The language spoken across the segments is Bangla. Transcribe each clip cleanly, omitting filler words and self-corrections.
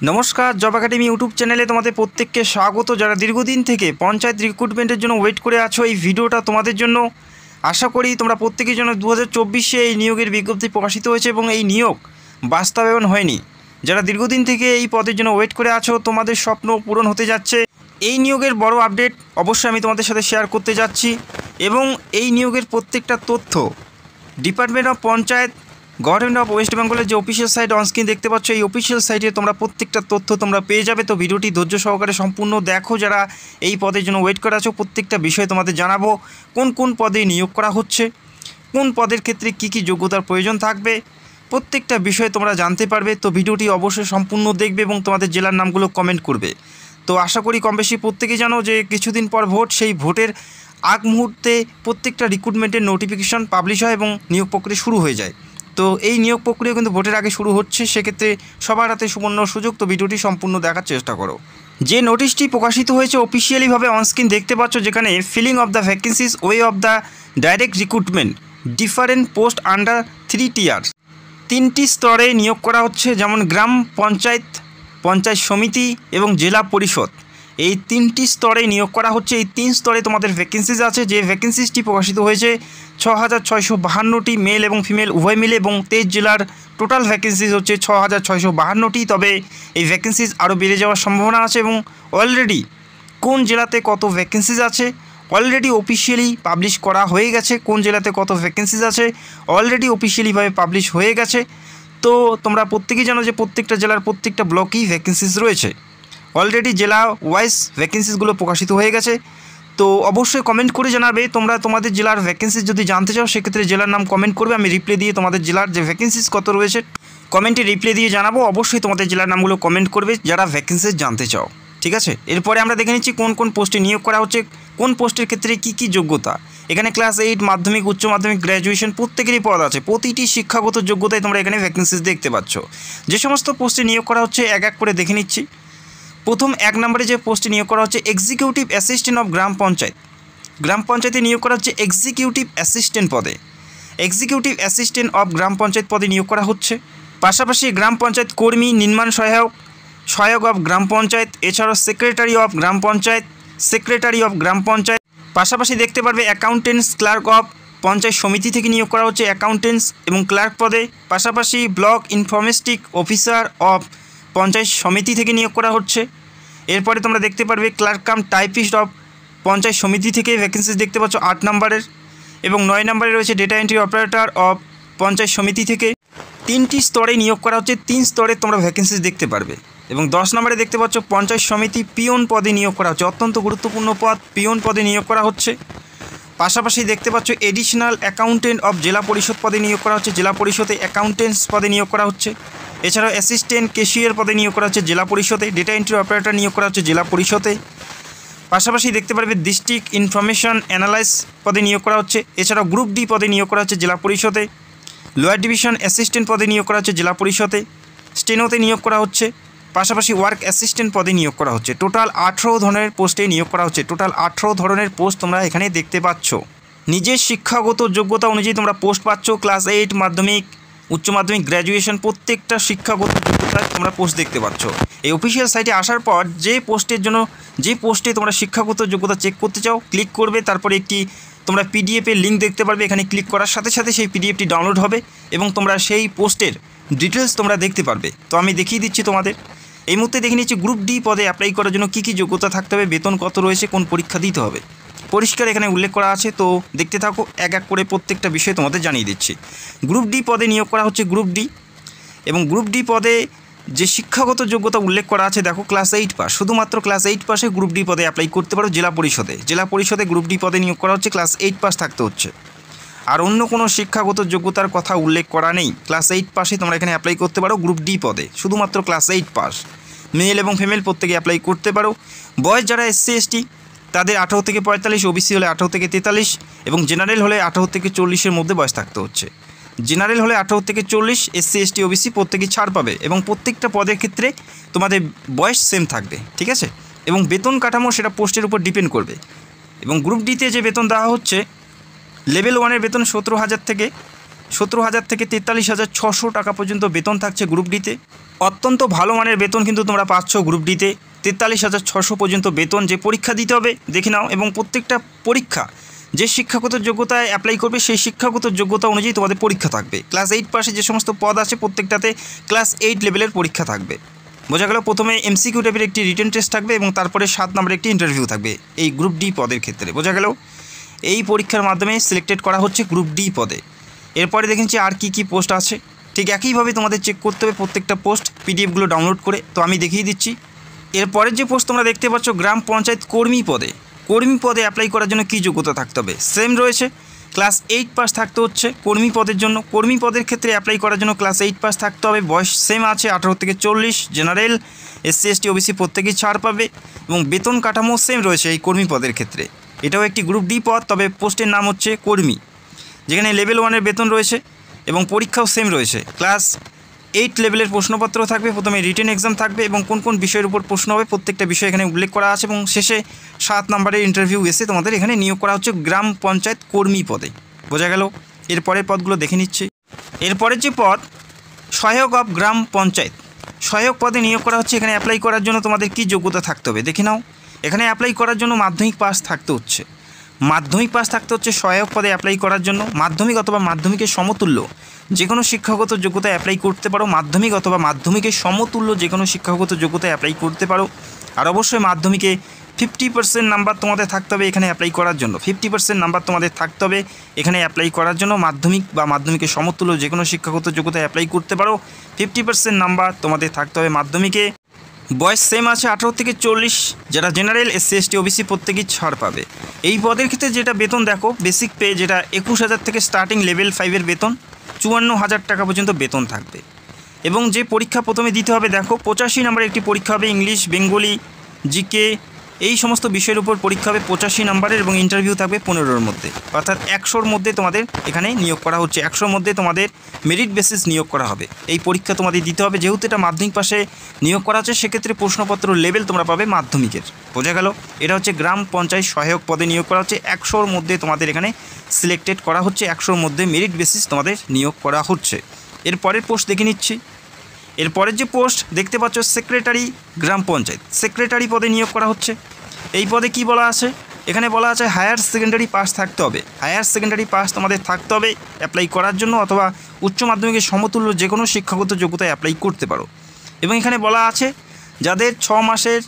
নমস্কার, জব একাডেমি ইউটিউব চ্যানেলে তোমাদের প্রত্যেককে স্বাগত। যারা দীর্ঘদিন থেকে পঞ্চায়েত রিক্রুটমেন্টের জন্য ওয়েট করে আছো, এই ভিডিওটা তোমাদের জন্য। আশা করি তোমরা প্রত্যেকের জন্য 2024-এ এই নিয়োগের বিজ্ঞপ্তি প্রকাশিত হয়েছে এবং এই নিয়োগ বাস্তবায়ন হয়নি। যারা দীর্ঘদিন থেকে এই পদের জন্য ওয়েট করে আছো, তোমাদের স্বপ্ন পূরণ হতে যাচ্ছে। এই নিয়োগের বড় আপডেট অবশ্যই আমি তোমাদের সাথে শেয়ার করতে যাচ্ছি এবং এই নিয়োগের প্রত্যেকটা তথ্য department of panchayat government of West বেঙ্গলের যে অফিসিয়াল সাইট অনস্ক্রিন দেখতে পাচ্ছ, এই অফিসিয়াল সাইটে তোমরা প্রত্যেকটা তথ্য তোমরা পেয়ে যাবে। তো ভিডিওটি ধৈর্য সহকারে সম্পূর্ণ দেখো। যারা এই পদের জন্য ওয়েট করে আছো, প্রত্যেকটা বিষয়ে তোমাদের জানাবো কোন কোন পদে নিয়োগ করা হচ্ছে, কোন পদের ক্ষেত্রে কি কি যোগ্যতার প্রয়োজন থাকবে, প্রত্যেকটা বিষয়ে তোমরা জানতে পারবে। তো ভিডিওটি অবশ্যই সম্পূর্ণ দেখবে এবং তোমাদের জেলার নামগুলো কমেন্ট করবে। তো আশা করি কম বেশি প্রত্যেকেই জানো যে কিছুদিন পর ভোট, সেই ভোটের আগ মুহূর্তে প্রত্যেকটা রিক্রুটমেন্টের নোটিফিকেশন পাবলিশ হয় এবং নিয়োগ প্রক্রিয়া শুরু হয়ে যায়। তো এই নিয়োগ প্রক্রিয়া কিন্তু ভোটের আগে শুরু হচ্ছে, সেক্ষেত্রে সবার হাতে সুবর্ণ সুযোগ। তো ভিডিওটি সম্পূর্ণ দেখার চেষ্টা করো। যে নোটিশটি প্রকাশিত হয়েছে অফিসিয়ালিভাবে অনস্ক্রিন দেখতে পাচ্ছ, যেখানে filling of the vacancies way of the direct recruitment different post under 3 tiers. 3টি স্তরে নিয়োগ করা হচ্ছে, যেমন গ্রাম পঞ্চায়েত, পঞ্চায়েত সমিতি এবং জেলা পরিষদ। এই 3টি স্তরে নিয়োগ করা হচ্ছে। এই 3 স্তরে তোমাদের ভ্যাকেন্সিস আছে। যে ভ্যাকেন্সিসটি প্রকাশিত হয়েছে 6652টি মেল এবং ফিমেল উভয় মিলে, এবং 23 জেলার টোটাল ভ্যাকেন্সিস হচ্ছে 6652টি। তবে এই ভ্যাকেন্সিস আরও বেড়ে যাওয়ার সম্ভাবনা আছে এবং অলরেডি কোন জেলাতে কত ভ্যাকেন্সিস আছে অলরেডি অফিসিয়ালি পাবলিশ করা হয়ে গেছে। কোন জেলাতে কত ভ্যাকেন্সিস আছে অলরেডি অফিসিয়ালিভাবে পাবলিশ হয়ে গেছে। তো তোমরা প্রত্যেকেই জানো যে প্রত্যেকটা জেলার প্রত্যেকটা ব্লকেই ভ্যাকেন্সিস রয়েছে। অলরেডি জেলা ওয়াইজ ভ্যাকেন্সিসগুলো প্রকাশিত হয়ে গেছে। তো অবশ্যই কমেন্ট করে জানাবে তোমরা তোমাদের জেলার ভ্যাকেন্সিস যদি জানতে চাও, সেক্ষেত্রে জেলার নাম কমেন্ট করবে। আমি রিপ্লাই দিয়ে তোমাদের জেলার যে ভ্যাকেন্সিস কত রয়েছে কমেন্টে রিপ্লাই দিয়ে জানাবো। অবশ্যই তোমাদের জেলার নামগুলো কমেন্ট করবে যারা ভ্যাকেন্সিস জানতে চাও, ঠিক আছে। এরপরে আমরা দেখে নিচ্ছি কোন কোন পোস্টে নিয়োগ করা হচ্ছে, কোন পোস্টের ক্ষেত্রে কি কি যোগ্যতা। এখানে ক্লাস 8, মাধ্যমিক, উচ্চ মাধ্যমিক, গ্র্যাজুয়েশন প্রত্যেকেরই পদ আছে। প্রতিটি শিক্ষাগত যোগ্যতায় তোমরা এখানে ভ্যাকেন্সিস দেখতে পাচ্ছ। যে সমস্ত পোস্টে নিয়োগ করা হচ্ছে এক এক করে দেখে নিচ্ছি। প্রথম 1 নম্বরে যে পোস্টে নিয়োগ করা হচ্ছে executive assistant of gram panchayat. গ্রাম পঞ্চায়েতে নিয়োগ করা হচ্ছে এক্সিকিউটিভ অ্যাসিস্ট্যান্ট পদে। Executive assistant of gram panchayat পদে নিয়োগ করা হচ্ছে। পাশাপাশি গ্রাম পঞ্চায়েত কর্মী, নির্মাণ সহায়ক, সহায়ক অফ গ্রাম পঞ্চায়েত, এছাড়াও secretary of gram panchayat, secretary of gram panchayat. পাশাপাশি দেখতে পারবে accountants clerk of panchayat samiti থেকে নিয়োগ করা হচ্ছে অ্যাকাউন্টেন্টস এবং ক্লার্ক পদে। পাশাপাশি block informatics officer of panchayat samiti থেকে নিয়োগ করা হচ্ছে। এরপরে তোমরা দেখতে পারবে clerk cum typist of panchayat samiti থেকে ভ্যাকেন্সিস দেখতে পাচ্ছ 8 নম্বরের, এবং 9 নম্বরে রয়েছে data entry operator of panchayat samiti থেকে। 3টি স্তরে নিয়োগ করা হচ্ছে, 3 স্তরে তোমরা ভ্যাকেন্সিস দেখতে পারবে। এবং 10 নম্বরে দেখতে পাচ্ছ পঞ্চায়েত সমিতি পিওন পদে নিয়োগ করা হচ্ছে। অত্যন্ত গুরুত্বপূর্ণ পদ, পিওন পদে নিয়োগ করা হচ্ছে। পাশাপাশি দেখতে পাচ্ছ এডিশনাল অ্যাকাউন্টেন্ট অফ জেলা পরিষদ পদে নিয়োগ করা হচ্ছে। জেলা পরিষদে অ্যাকাউন্টেন্টস পদে নিয়োগ করা হচ্ছে। এছাড়াও অ্যাসিস্ট্যান্ট ক্যাশিয়ার পদে নিয়োগ করা হচ্ছে জেলা পরিষদে। ডেটা এন্ট্রি অপারেটর নিয়োগ করা হচ্ছে জেলা পরিষদে। পাশাপাশি দেখতে পারবে ডিস্ট্রিক্ট ইনফরমেশন অ্যানালাইস পদে নিয়োগ করা হচ্ছে। এছাড়াও গ্রুপ ডি পদে নিয়োগ করা হচ্ছে জেলা পরিষদে। লোয়ার ডিভিশন অ্যাসিস্ট্যান্ট পদে নিয়োগ করা হচ্ছে জেলা পরিষদে। স্টেনোতে নিয়োগ করা হচ্ছে। পাশাপাশি ওয়ার্ক অ্যাসিস্ট্যান্ট পদে নিয়োগ করা হচ্ছে। টোটাল 18 ধরনের পোস্টে নিয়োগ করা হচ্ছে। টোটাল 18 ধরনের পোস্ট তোমরা এখানে দেখতে পাচ্ছ। নিজের শিক্ষাগত যোগ্যতা অনুযায়ী তোমরা পোস্ট পাচ্ছ। ক্লাস 8, মাধ্যমিক, উচ্চ মাধ্যমিক, গ্র্যাজুয়েশন প্রত্যেকটা শিক্ষাগত যোগ্যতায় তোমরা পোস্ট দেখতে পাচ্ছ। এই অফিসিয়াল সাইটে আসার পর যে পোস্টে তোমরা শিক্ষাগত যোগ্যতা চেক করতে চাও ক্লিক করবে। তারপরে একটি তোমরা পিডিএফের লিঙ্ক দেখতে পারবে। এখানে ক্লিক করার সাথে সাথে সেই পিডিএফটি ডাউনলোড হবে এবং তোমরা সেই পোস্টের ডিটেলস তোমরা দেখতে পারবে। তো আমি দেখিয়ে দিচ্ছি তোমাদের। এই মুহূর্তে দেখে নিচ্ছি গ্রুপ ডি পদে অ্যাপ্লাই করার জন্য কী কী যোগ্যতা থাকতে হবে, বেতন কত রয়েছে, কোন পরীক্ষা দিতে হবে, পরিষ্কার এখানে উল্লেখ করা আছে। তো দেখতে থাকো, এক এক করে প্রত্যেকটা বিষয় তোমাদের জানিয়ে দিচ্ছি। গ্রুপ ডি পদে নিয়োগ করা হচ্ছে গ্রুপ ডি, এবং গ্রুপ ডি পদে যে শিক্ষাগত যোগ্যতা উল্লেখ করা আছে দেখো ক্লাস 8 পাস। শুধুমাত্র ক্লাস 8 পাসে গ্রুপ ডি পদে অ্যাপ্লাই করতে পারো জেলা পরিষদে। জেলা পরিষদে গ্রুপ ডি পদে নিয়োগ করা হচ্ছে, ক্লাস 8 পাস থাকতে হচ্ছে। আর অন্য কোনো শিক্ষাগত যোগ্যতার কথা উল্লেখ করা নেই। ক্লাস 8 পাসে তোমরা এখানে অ্যাপ্লাই করতে পারো গ্রুপ ডি পদে, শুধুমাত্র ক্লাস 8 পাস। মেল এবং ফিমেল প্রত্যেকে অ্যাপ্লাই করতে পারো। বয়স যারা SC ST তাদের 18 থেকে 45, ওবিসি হলে 18 থেকে 43 এবং জেনারেল হলে 18 থেকে 40-এর মধ্যে বয়স থাকতে হচ্ছে। জেনারেল হলে 18 থেকে 40, SC ST ওবিসি প্রত্যেকেই ছাড় পাবে এবং প্রত্যেকটা পদের ক্ষেত্রে তোমাদের বয়স সেম থাকবে, ঠিক আছে। এবং বেতন কাঠামো সেটা পোস্টের উপর ডিপেন্ড করবে। এবং গ্রুপ ডিতে যে বেতন দেওয়া হচ্ছে, লেভেল 1-এর বেতন 17,000 থেকে 43,600 টাকা পর্যন্ত বেতন থাকছে গ্রুপ ডিতে। অত্যন্ত ভালো মানের বেতন কিন্তু তোমরা পাচ্ছ গ্রুপ ডিতে। 43,600 পর্যন্ত বেতন। যে পরীক্ষা দিতে হবে দেখে নাও, এবং প্রত্যেকটা পরীক্ষা যে শিক্ষাগত যোগ্যতায় অ্যাপ্লাই করবে সেই শিক্ষাগত যোগ্যতা অনুযায়ী তোমাদের পরীক্ষা থাকবে। ক্লাস 8 পাশে যে সমস্ত পদ আছে প্রত্যেকটাতে ক্লাস 8 লেভেলের পরীক্ষা থাকবে। বোঝা গেল? প্রথমে এমসিকিউ টাইপের একটি রিটেন টেস্ট থাকবে এবং তারপরে 7 নম্বরের একটি ইন্টারভিউ থাকবে এই গ্রুপ ডি পদের ক্ষেত্রে। বোঝা গেল? এই পরীক্ষার মাধ্যমে সিলেক্টেড করা হচ্ছে গ্রুপ ডি পদে। এরপরে দেখেছি আর কি পোস্ট আছে, ঠিক একইভাবে তোমাদের চেক করতে হবে প্রত্যেকটা পোস্ট পিডিএফগুলো ডাউনলোড করে। তো আমি দেখিয়ে দিচ্ছি। এরপরের যে পোস্ট তোমরা দেখতে পাচ্ছ গ্রাম পঞ্চায়েত কর্মী পদে। কর্মী পদে অ্যাপ্লাই করার জন্য কী যোগ্যতা থাকতে হবে? সেম রয়েছে, ক্লাস 8 পাস থাকতে হচ্ছে কর্মী পদের জন্য। কর্মী পদের ক্ষেত্রে অ্যাপ্লাই করার জন্য ক্লাস 8 পাস থাকতে হবে। বয়স সেম আছে 18 থেকে 40। জেনারেল, এসসি এসটি ওবিসি প্রত্যেকেই ছাড় পাবে এবং বেতন কাঠামো সেম রয়েছে এই কর্মী পদের ক্ষেত্রে। এটাও একটি গ্রুপ ডি পদ, তবে পোস্টের নাম হচ্ছে কর্মী, যেখানে লেভেল 1-এর বেতন রয়েছে এবং পরীক্ষাও সেম রয়েছে। ক্লাস 8 লেভেলের প্রশ্নপত্র থাকবে, প্রথমে রিটেন এক্সাম থাকবে এবং কোন কোন বিষয়ের উপর প্রশ্ন হবে প্রত্যেকটা বিষয় এখানে উল্লেখ করা আছে, এবং শেষে 7 নম্বরের ইন্টারভিউ এসে তোমাদের এখানে নিয়োগ করা হচ্ছে গ্রাম পঞ্চায়েত কর্মী পদে। বোঝা গেল? এরপরের পদগুলো দেখে নিচ্ছি। এরপরের যে পদ সহায়ক অফ গ্রাম পঞ্চায়েত, সহায়ক পদে নিয়োগ করা হচ্ছে। এখানে অ্যাপ্লাই করার জন্য তোমাদের কী যোগ্যতা থাকতে হবে দেখে নাও। এখানে অ্যাপ্লাই করার জন্য মাধ্যমিক পাস থাকতে হচ্ছে। মাধ্যমিক পাস থাকতে হচ্ছে সহায়ক পদে অ্যাপ্লাই করার জন্য। মাধ্যমিক অথবা মাধ্যমিকের সমতুল্য যে কোনো শিক্ষাগত যোগ্যতায় অ্যাপ্লাই করতে পারো। মাধ্যমিক অথবা মাধ্যমিকের সমতুল্য যে কোনো শিক্ষাগত যোগ্যতায় অ্যাপ্লাই করতে পারো। আর অবশ্যই মাধ্যমিকে 50% নাম্বার তোমাদের থাকতে হবে এখানে অ্যাপ্লাই করার জন্য। 50% নাম্বার তোমাদের থাকতে হবে এখানে অ্যাপ্লাই করার জন্য। মাধ্যমিক বা মাধ্যমিকের সমতুল্য যে কোনো শিক্ষাগত যোগ্যতায় অ্যাপ্লাই করতে পারো। 50% নাম্বার তোমাদের থাকতে হবে মাধ্যমিকে। বয়স সেম আছে 18 থেকে 40। যারা জেনারেল, এসসি এসটি ওবিসি প্রত্যেকেই ছাড় পাবে। এই পদের ক্ষেত্রে যেটা বেতন দেখো, বেসিক পে যেটা 21,000 থেকে স্টার্টিং লেভেল 5-এর বেতন 54,000 টাকা পর্যন্ত বেতন থাকবে। এবং যে পরীক্ষা প্রথমে দিতে হবে দেখো, 85 নম্বরের একটি পরীক্ষা হবে। ইংলিশ, বেঙ্গলি, জিকে এই সমস্ত বিষয়ের উপর পরীক্ষা হবে 85 নম্বরের, এবং ইন্টারভিউ থাকবে 15-র মধ্যে। অর্থাৎ 100-র মধ্যে তোমাদের এখানে নিয়োগ করা হচ্ছে। 100-র মধ্যে তোমাদের মেরিট বেসিস নিয়োগ করা হবে। এই পরীক্ষা তোমাদের দিতে হবে। যেহেতু এটা মাধ্যমিক পাশে নিয়োগ করা হচ্ছে সেক্ষেত্রে প্রশ্নপত্র লেভেল তোমরা পাবে মাধ্যমিকের। বোঝা গেল? এটা হচ্ছে গ্রাম পঞ্চায়েত সহায়ক পদে নিয়োগ করা হচ্ছে। 100-র মধ্যে তোমাদের এখানে সিলেক্টেড করা হচ্ছে। 100-র মধ্যে মেরিট বেসিস তোমাদের নিয়োগ করা হচ্ছে। এরপরের পোস্ট দেখে নিচ্ছি। এরপরের যে পোস্ট দেখতে পাচ্ছ সেক্রেটারি গ্রাম পঞ্চায়েত, সেক্রেটারি পদে নিয়োগ করা হচ্ছে। এই পদে কি বলা আছে? এখানে বলা আছে হায়ার সেকেন্ডারি পাস থাকতে হবে। হায়ার সেকেন্ডারি পাস তোমাদের থাকতে হবে অ্যাপ্লাই করার জন্য, অথবা উচ্চ মাধ্যমিকের সমতুল্য যে কোনো শিক্ষাগত যোগ্যতায় অ্যাপ্লাই করতে পারো। এবং এখানে বলা আছে যাদের 6 মাসের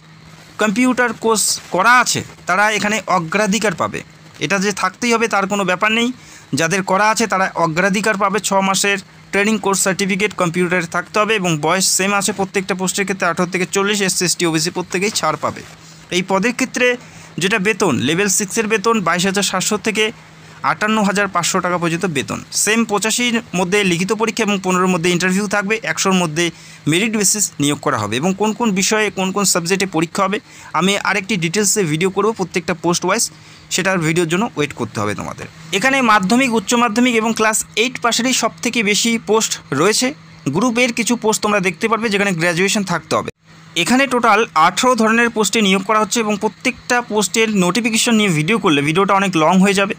কম্পিউটার কোর্স করা আছে তারা এখানে অগ্রাধিকার পাবে। এটা যে থাকতেই হবে তার কোনো ব্যাপার নেই। যাদের করা আছে তারা অগ্রাধিকার পাবে। 6 মাসের ট্রেনিং কোর্স সার্টিফিকেট কম্পিউটারে থাকতে হবে এবং বয়স সেম আছে প্রত্যেকটা পোস্টের ক্ষেত্রে 18 থেকে 40। এসসি এসটি ওবিসি প্রত্যেকেই ছাড় পাবে। এই পদের ক্ষেত্রে যেটা বেতন লেভেল 6-এর বেতন 22,700 থেকে 58,500 টাকা পর্যন্ত বেতন। সেম 85-র মধ্যে লিখিত পরীক্ষা এবং 15-র মধ্যে ইন্টারভিউ থাকবে। 100-র মধ্যে মেরিট বেসিস নিয়োগ করা হবে। এবং কোন কোন বিষয়ে কোন কোন সাবজেক্টে পরীক্ষা হবে আমি আরেকটি ডিটেলসে ভিডিও করব প্রত্যেকটা পোস্ট ওয়াইজ, সেটার ভিডিওর জন্য ওয়েট করতে হবে তোমাদের। এখানে মাধ্যমিক, উচ্চ মাধ্যমিক এবং ক্লাস 8 পাশেরই সবথেকে বেশি পোস্ট রয়েছে। গ্রুপের কিছু পোস্ট তোমরা দেখতে পারবে যেখানে গ্র্যাজুয়েশন থাকতে হবে। এখানে টোটাল 18 ধরনের পোস্টে নিয়োগ করা হচ্ছে এবং প্রত্যেকটা পোস্টের নোটিফিকেশন নিয়ে ভিডিও করলে ভিডিওটা অনেক লং হয়ে যাবে।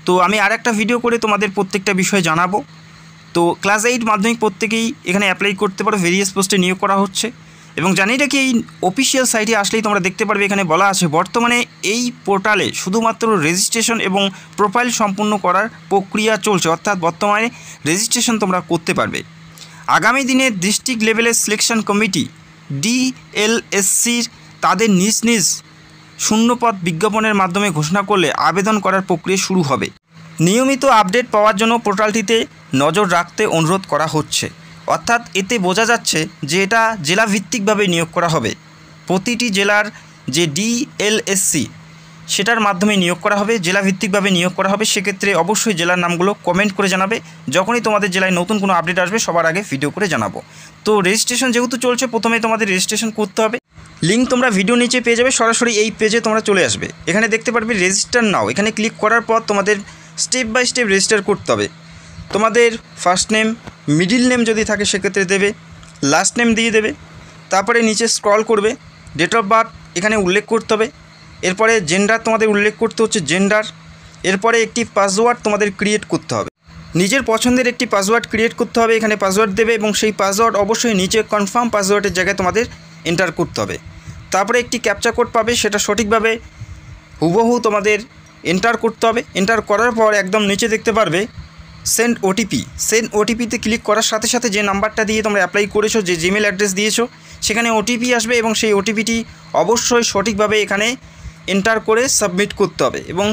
তো আমি আরেকটা ভিডিও করে তোমাদের প্রত্যেকটা বিষয় জানাবো। তো ক্লাস 8 মাধ্যমিক প্রত্যেকেই এখানে অ্যাপ্লাই করতে পারো। ভেরিয়াস পোস্টে নিয়োগ করা হচ্ছে এবং জানি রাখি এই অফিসিয়াল সাইটে আসলেই তোমরা দেখতে পারবে এখানে বলা আছে বর্তমানে এই পোর্টালে শুধুমাত্র রেজিস্ট্রেশন এবং প্রোফাইল সম্পূর্ণ করার প্রক্রিয়া চলছে, অর্থাৎ বর্তমানে রেজিস্ট্রেশন তোমরা করতে পারবে। আগামী দিনে ডিস্ট্রিক্ট লেভেলের সিলেকশন কমিটি ডিএলএসসির তাদের নিজ নিজ শূন্যপদ বিজ্ঞাপনের মাধ্যমে ঘোষণা করলে আবেদন করার প্রক্রিয়া শুরু হবে। নিয়মিত আপডেট পাওয়ার জন্য পোর্টালটিতে নজর রাখতে অনুরোধ করা হচ্ছে। অর্থাৎ এতে বোঝা যাচ্ছে যে এটা জেলাভিত্তিকভাবে নিয়োগ করা হবে। প্রতিটি জেলার যে ডিএলএসসি সেটার মাধ্যমে নিয়োগ করা হবে, জেলাভিত্তিকভাবে নিয়োগ করা হবে। সেক্ষেত্রে অবশ্যই জেলার নামগুলো কমেন্ট করে জানাবে। যখনই তোমাদের জেলায় নতুন কোনো আপডেট আসবে সবার আগে ভিডিও করে জানাবো। তো রেজিস্ট্রেশন যেহেতু চলছে প্রথমে তোমাদের রেজিস্ট্রেশন করতে হবে। লিঙ্ক তোমরা ভিডিও নিচে পেয়ে যাবে, সরাসরি এই পেজে তোমরা চলে আসবে। এখানে দেখতে পারবে রেজিস্টার নাও, এখানে ক্লিক করার পর তোমাদের স্টেপ বাই স্টেপ রেজিস্টার করতে হবে। তোমাদের ফার্স্ট নেম, মিডিল নেম যদি থাকে সেক্ষেত্রে দেবে, লাস্ট নেম দিয়ে দেবে। তারপরে নিচে স্ক্রল করবে, ডেট অফ বার্থ এখানে উল্লেখ করতে হবে। এরপরে জেন্ডার তোমাদের উল্লেখ করতে হচ্ছে জেন্ডার। এরপরে একটি পাসওয়ার্ড তোমাদের ক্রিয়েট করতে হবে। নিজের পছন্দের একটি পাসওয়ার্ড ক্রিয়েট করতে হবে, এখানে পাসওয়ার্ড দেবে এবং সেই পাসওয়ার্ড অবশ্যই নিচে কনফার্ম পাসওয়ার্ডের জায়গায় তোমাদের এন্টার করতে হবে। তারপরে একটি ক্যাপচা কোড পাবে, সেটা সঠিকভাবে হুবহু তোমাদের এন্টার করতে হবে। এন্টার করার পর একদম নিচে দেখতে পারবে সেন্ড ওটিপি। সেন্ড ওটিপিতে ক্লিক করার সাথে সাথে যে নাম্বারটা দিয়ে তোমরা অ্যাপ্লাই করেছো, যে জিমেল অ্যাড্রেস দিয়েছো, সেখানে ওটিপি আসবে এবং সেই ওটিপিটি অবশ্যই সঠিকভাবে এখানে এন্টার করে সাবমিট করতে হবে। এবং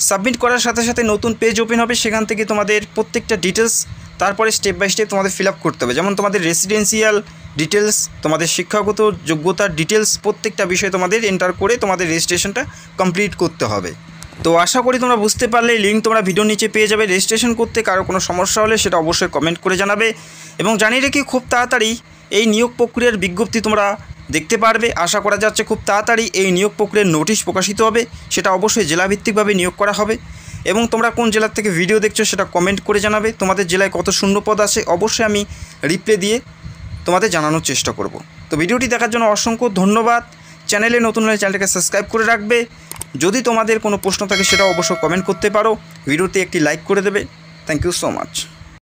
সাবমিট করার সাথে সাথে নতুন পেজ ওপেন হবে, সেখান থেকে তোমাদের প্রত্যেকটা ডিটেলস তারপরে স্টেপ বাই স্টেপ তোমাদের ফিল আপ করতে হবে। যেমন তোমাদের রেসিডেন্সিয়াল ডিটেলস, তোমাদের শিক্ষাগত যোগ্যতার ডিটেলস, প্রত্যেকটা বিষয় তোমাদের এন্টার করে তোমাদের রেজিস্ট্রেশনটা কমপ্লিট করতে হবে। তো আশা করি তোমরা বুঝতে পারলে। লিঙ্ক তোমরা ভিডিওর নিচে পেয়ে যাবে। রেজিস্ট্রেশন করতে কারো কোনো সমস্যা হলে সেটা অবশ্যই কমেন্ট করে জানাবে। এবং জানিয়ে রেখে খুব তাড়াতাড়ি এই নিয়োগ প্রক্রিয়ার বিজ্ঞপ্তি তোমরা দেখতে পারবে। আশা করা যাচ্ছে খুব তাড়াতাড়ি এই নিয়োগ প্রক্রিয়ার নোটিশ প্রকাশিত হবে, সেটা অবশ্যই জেলাভিত্তিকভাবে নিয়োগ করা হবে। এবং তোমরা কোন জেলার থেকে ভিডিও দেখছো সেটা কমেন্ট করে জানাবে। তোমাদের জেলায় কত শূন্যপদ আছে অবশ্যই আমি রিপ্লাই দিয়ে তোমাদের জানানোর চেষ্টা করব। তো ভিডিওটি দেখার জন্য অসংখ্য ধন্যবাদ। চ্যানেলে নতুন হলে চ্যানেলটাকে সাবস্ক্রাইব করে রাখবে। যদি তোমাদের কোনো প্রশ্ন থাকে সেটা অবশ্যই কমেন্ট করতে পারো। ভিডিওতে একটি লাইক করে দেবে। Thank you so much.